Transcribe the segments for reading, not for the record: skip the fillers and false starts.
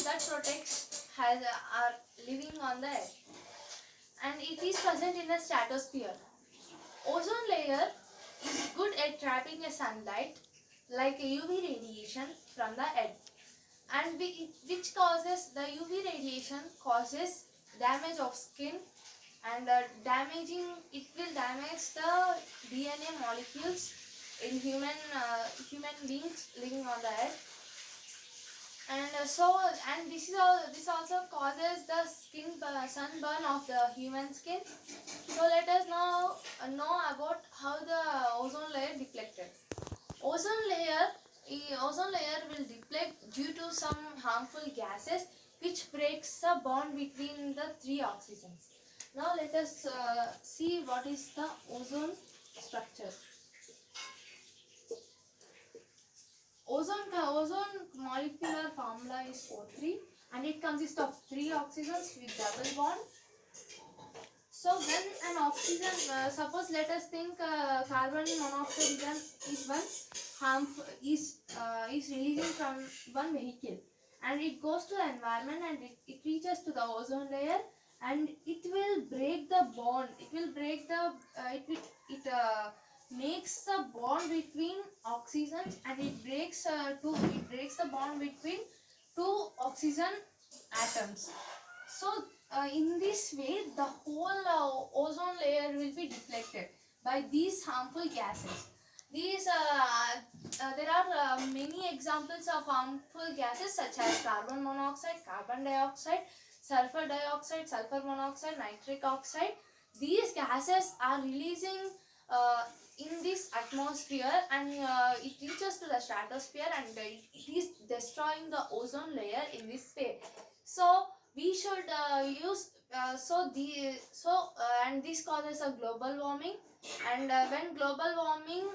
that protects has are living on the earth, and it is present in the stratosphere. Ozone layer is good at trapping a sunlight like a UV radiation from the earth, and which causes the UV radiation causes damage of skin, and it will damage the DNA molecules in human beings living on the earth. And this also causes the sunburn of the human skin. So let us now know about how the ozone layer depleted. Ozone layer ozone layer will deplete due to some harmful gases which breaks the bond between the three oxygens. Now let us see what is the ozone structure. Ozone molecular formula is O3, and it consists of three oxygens with double bond. So when an oxygen, suppose let us think carbon monoxide is one harmful is releasing from one vehicle, and it goes to the environment, and it reaches to the ozone layer, and it will break the bond. It will break the it makes the bond between oxygens, and it breaks the bond between two oxygen atoms. So in this way, the whole ozone layer will be depleted by these harmful gases. There are many examples of harmful gases such as carbon monoxide, carbon dioxide, sulfur monoxide, nitric oxide. These gases are releasing uh, in this atmosphere, and it reaches to the stratosphere, and it is destroying the ozone layer in this way. So we should use and this causes a global warming, and when global warming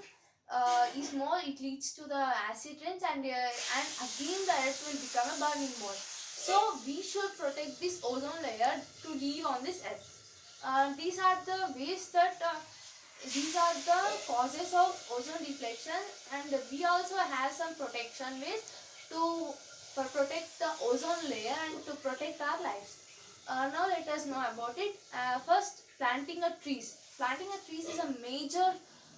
is more, it leads to the acid rains, and again the earth will become a burning mode. So we should protect this ozone layer to live on this earth. These are the ways that these are the causes of ozone depletion, and we also have some protection ways to protect the ozone layer and to protect our lives. Now let us know about it. First, planting a trees. Planting a trees is a major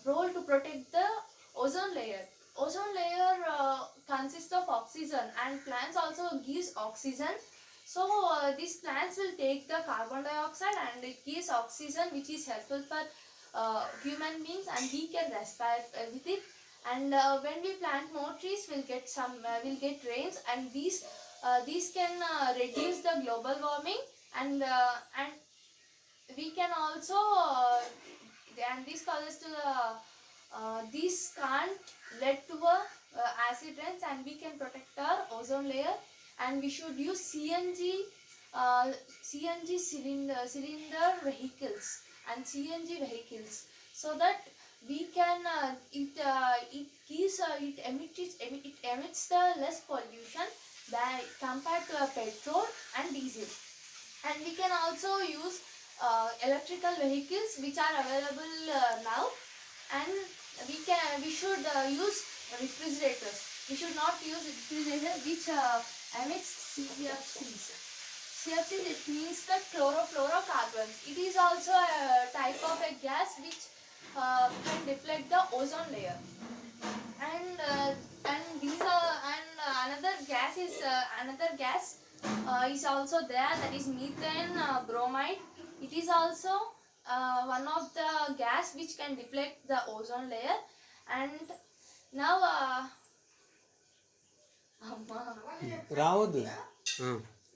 role to protect the ozone layer. Ozone layer consists of oxygen, and plants also gives oxygen. So these plants will take the carbon dioxide, and it gives oxygen which is helpful for human beings, and we can respire with it. And when we plant more trees, we'll get rains, and these can reduce the global warming, and we can also and this causes to the this can't lead to a acid rains, and we can protect our ozone layer. And we should use CNG cylinder vehicles and CNG vehicles, so that we can it emits the less pollution than compared to a petrol and diesel. And we can also use electrical vehicles which are available now, and we should use refrigerators. We should not use refrigerators which emits CFCs. CFCs, it means the chlorofluorocarbons. It is also a type of a gas which can deplete the ozone layer. And another gas is also there, that is methane bromide. It is also one of the gas which can deplete the ozone layer. And now రావద్దు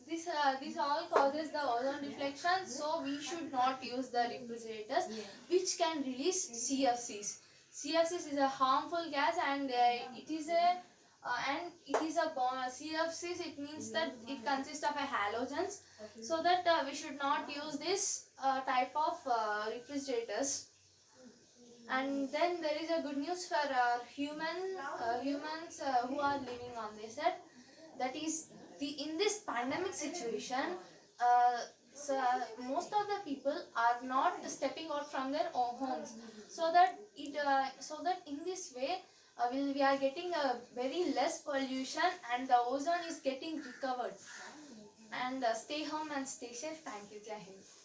this all causes the ozone deflection, so we should not use the refrigerators which can release CFCs. CFCs is a harmful gas, and it is a CFCs, it means that it consists of a halogens. So that we should not use this type of refrigerators. And then there is a good news for humans who are living on this earth. That is, in this pandemic situation, so most of the people are not stepping out from their own homes. So that in this way, we are getting a very less pollution, and the ozone is getting recovered. And stay home and stay safe. Thank you. Jai Hind.